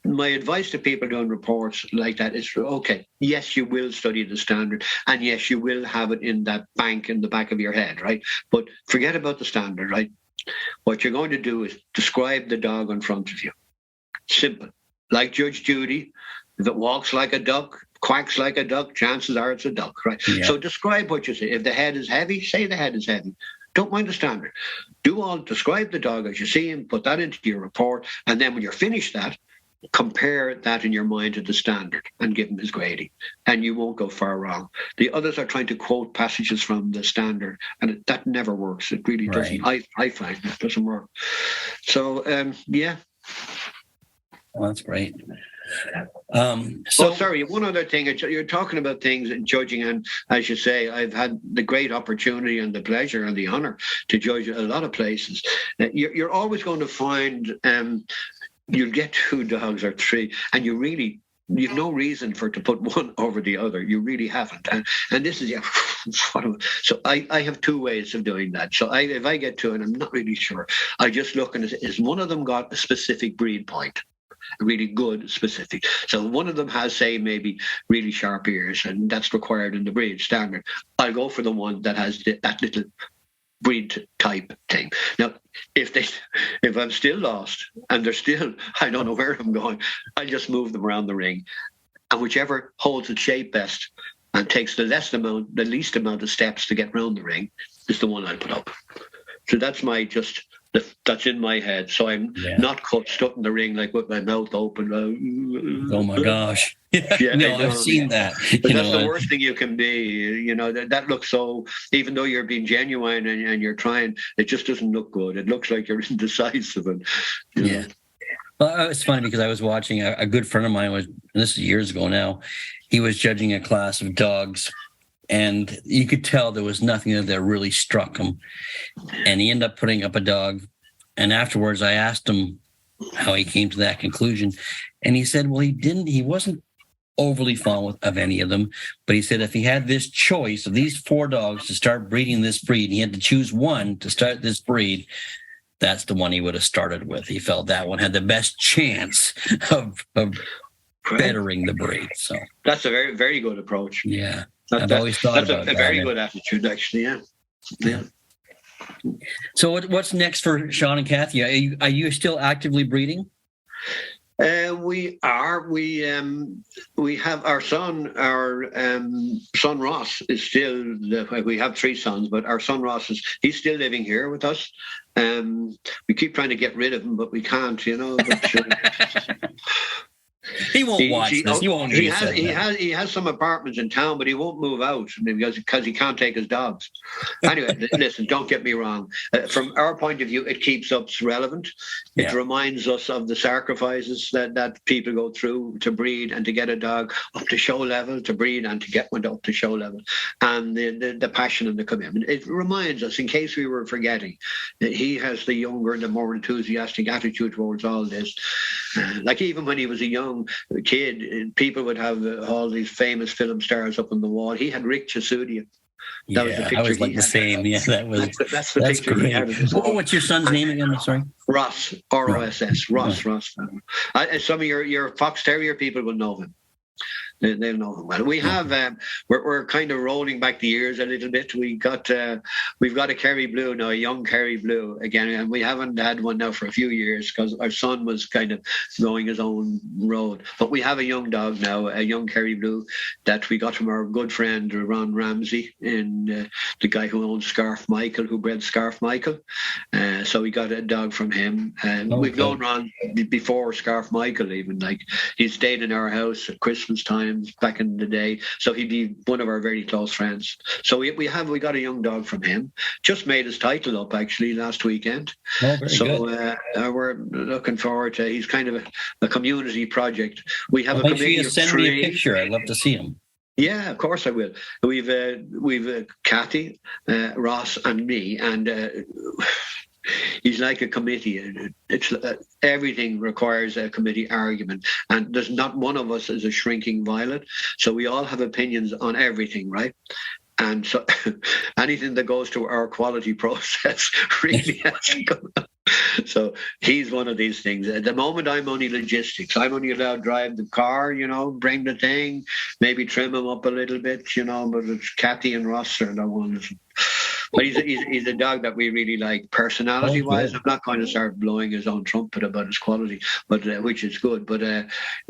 my advice to people doing reports like that is, okay, yes, you will study the standard, and yes, you will have it in that bank in the back of your head, right? But forget about the standard, right? What you're going to do is describe the dog in front of you. Simple. Like Judge Judy, if it walks like a duck, quacks like a duck, chances are it's a duck, right? Yeah. So describe what you say. If the head is heavy, say the head is heavy. Don't mind the standard. Describe the dog as you see him, put that into your report, and then when you're finished that, compare that in your mind to the standard and give him his grading, and you won't go far wrong. The others are trying to quote passages from the standard, and that never works. It really doesn't. I find it doesn't work. So well, that's great. Sorry, one other thing. You're talking about things in judging, and as you say, I've had the great opportunity and the pleasure and the honor to judge a lot of places. You're always going to find you'll get 2 dogs or 3, and you've no reason to put one over the other. You really haven't. And this is, so I have 2 ways of doing that. So if I get 2 and I'm not really sure, I just look and is one of them got a specific breed point? A really good specific. So one of them has, say, maybe really sharp ears, and that's required in the breed standard. I'll go for the one that has that little breed type thing. Now, if I'm still lost and they're still, I don't know where I'm going, I just move them around the ring, and whichever holds its shape best and takes the least amount of steps to get around the ring is the one I put up. So that's that's in my head. So I'm not stuck in the ring like with my mouth open. Oh my gosh! I've seen that. But that's the worst thing you can be. That looks so. Even though you're being genuine and you're trying, it just doesn't look good. It looks like you're indecisive. Yeah. Well, it's funny because I was watching a good friend of mine and this is years ago now. He was judging a class of dogs. And you could tell there was nothing that really struck him. And he ended up putting up a dog And afterwards, I asked him how he came to that conclusion. And he said, well, he wasn't overly fond of any of them. But he said if he had this choice of these 4 dogs to start breeding this breed, and he had to choose one to start this breed, that's the one he would have started with. He felt that one had the best chance of bettering the breed. So that's a very, very good approach. Yeah. I've always thought about that's a very good attitude, actually. Yeah. So what's next for Sean and Kathy? Are you still actively breeding? We are. We have our son. Our son Ross is still. We have 3 sons, but our son Ross he's still living here with us. We keep trying to get rid of him, but we can't. But, he won't watch this. He won't. He has some apartments in town, but he won't move out because he can't take his dogs. Anyway, listen, don't get me wrong. From our point of view, it keeps us relevant. It reminds us of the sacrifices that people go through to breed and to get a dog up to show level, to breed and to get one up to show level, and the passion and the commitment. It reminds us, in case we were forgetting, that he has the younger and the more enthusiastic attitude towards all this. Like even when he was a young kid, people would have all these famous film stars up on the wall. He had Rick Chasudia. That was the picture. I was like the same. Yeah, that's the picture great. he had. What's your son's name again? I'm sorry. Ross, R-O-S-S. Ross. Some of your Fox Terrier people will know him. They'll know him well. We have we're kind of rolling back the years a little bit. We've got a Kerry Blue now, a young Kerry Blue again, and we haven't had one now for a few years because our son was kind of going his own road. But we have a young dog now, a young Kerry Blue that we got from our good friend Ron Ramsey, and the guy who owns Scarf Michael, who bred Scarf Michael. So we got a dog from him. We've known Ron before Scarf Michael even. Like he stayed in our house at Christmas time back in the day, so he'd be one of our very close friends. So we got a young dog from him. Just made his title up actually last weekend. We're looking forward to. He's kind of a community project. We have a committee of 3. Send me a picture. I'd love to see him. Yeah, of course I will. We've Kathy, Ross, and me, and. He's like a committee. It's everything requires a committee argument, and there's not one of us is a shrinking violet. So we all have opinions on everything, right? And so anything that goes to our quality process really has to go. So he's one of these things. At the moment, I'm only logistics. I'm only allowed to drive the car, bring the thing, maybe trim him up a little bit, but it's Kathy and Ross are the ones. But he's a dog that we really like personality-wise. I'm not going to start blowing his own trumpet about his quality, but which is good. But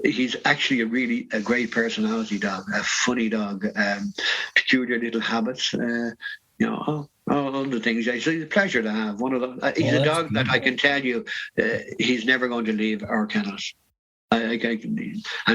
he's actually a great personality dog, a funny dog, peculiar little habits. All the things. So he's a pleasure to have. One of them. He's a dog that I can tell you, he's never going to leave our kennels. And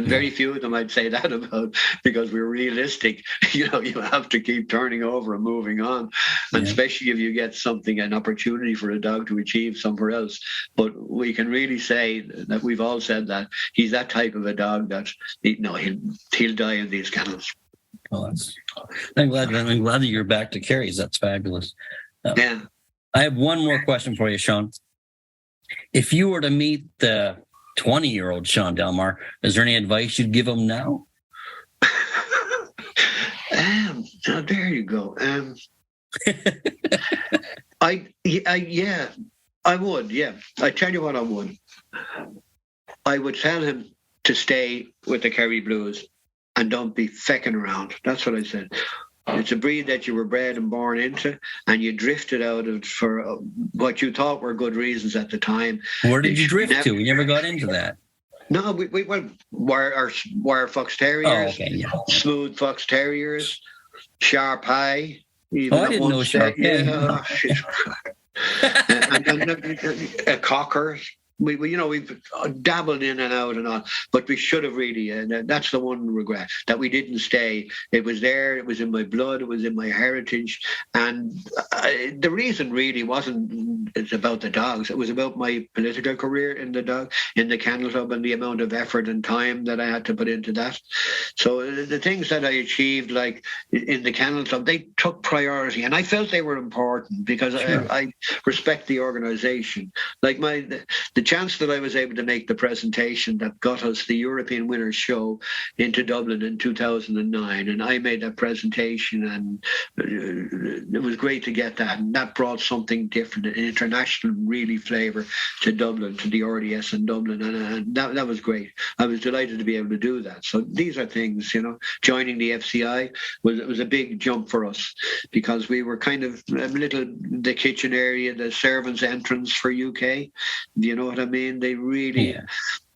very few of them I'd say that about, because we're realistic. You have to keep turning over and moving on, and especially if you get an opportunity for a dog to achieve somewhere else. But we can really say that we've all said that he's that type of a dog that he'll die in these kennels. Well, I'm glad that you're back to Kerry's. That's fabulous. Yeah. I have one more question for you, Sean. If you were to meet the 20-year-old Sean Delmar, is there any advice you'd give him now? There you go. I would. Yeah, I tell you what, I would. I would tell him to stay with the Kerry Blues and don't be fecking around. That's what I said. It's a breed that you were bred and born into, and you drifted out of for what you thought were good reasons at the time. Where did you drift to? We never got into that. No, we went wire Fox Terriers, smooth Fox Terriers, Sharp High. I didn't know Sharp High. And Cockers. We've dabbled in and out and on, but we should have really, and that's the one regret, that we didn't stay. It was there, it was in my blood, it was in my heritage, and the reason really wasn't it's about the dogs. It was about my political career in the kennel club, and the amount of effort and time that I had to put into that. So the things that I achieved, like in the kennel club, they took priority, and I felt they were important because I respect the organisation. Like the chance that I was able to make the presentation that got us the European Winners Show into Dublin in 2009, and I made that presentation, and it was great to get that, and that brought something different, an international really flavour to Dublin, to the RDS in Dublin, and that was great. I was delighted to be able to do that. So these are things, joining the FCI was a big jump for us, because we were kind of the kitchen area, the servants' entrance for UK. Do you know what I mean? They really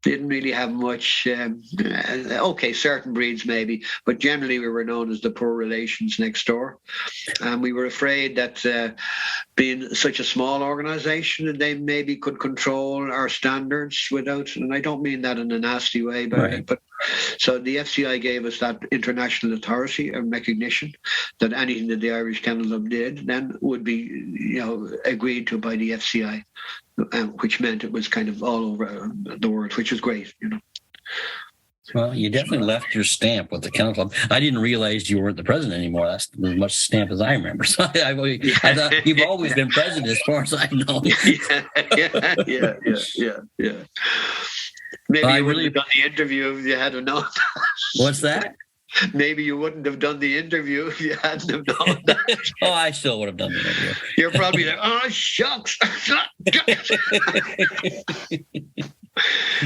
didn't really have much. Okay, certain breeds maybe, but generally we were known as the poor relations next door, and we were afraid that being such a small organisation, they maybe could control our standards without. And I don't mean that in a nasty way, but so the FCI gave us that international authority and recognition that anything that the Irish Kennel Club did then would be, agreed to by the FCI, which meant it was kind of all over the world, which was great, Well, you definitely left your stamp with the Kennel Club. I didn't realize you weren't the president anymore. That's as much stamp as I remember. So I thought you've always been president, as far as I know. Yeah. Maybe you wouldn't have done the interview if you had known. What's that? Maybe you wouldn't have done the interview if you hadn't have known that. Oh, I still would have done the interview. You're probably like, oh, shucks.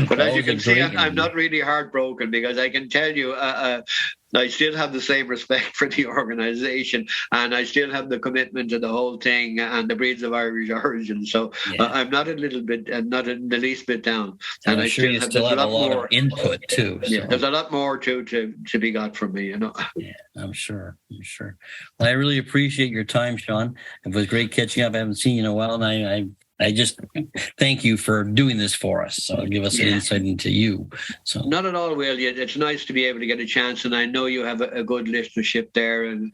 But as you can see, I'm not really heartbroken, because I can tell you, I still have the same respect for the organisation, and I still have the commitment to the whole thing and the breeds of Irish origin. So I'm not a little bit, not in the least bit down. And I'm sure you still have a lot of input too. So. Yeah, there's a lot more to be got from me, Yeah, I'm sure. Well, I really appreciate your time, Sean. It was great catching up. I haven't seen you in a while, and I just thank you for doing this for us. So give us an insight into you. So not at all, Will. It's nice to be able to get a chance, and I know you have a good listenership there, and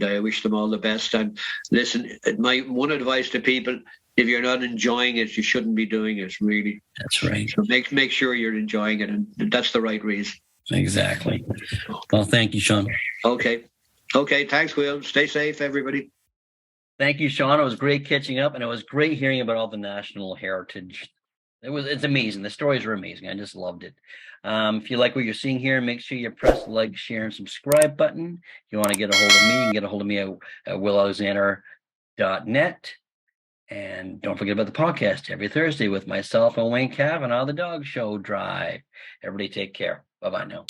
I wish them all the best. And listen, my one advice to people: if you're not enjoying it, you shouldn't be doing it. Really, that's right. So make sure you're enjoying it, and that's the right reason. Exactly. Well, thank you, Sean. Okay. Thanks, Will. Stay safe, everybody. Thank you, Sean. It was great catching up, and it was great hearing about all the national heritage. It's amazing. The stories were amazing. I just loved it. If you like what you're seeing here, make sure you press the like, share, and subscribe button. If you want to get a hold of me, you can get a hold of me at willalexander.net. And don't forget about the podcast every Thursday with myself and Wayne Cavanaugh, the Dog Show Drive. Everybody take care. Bye-bye now.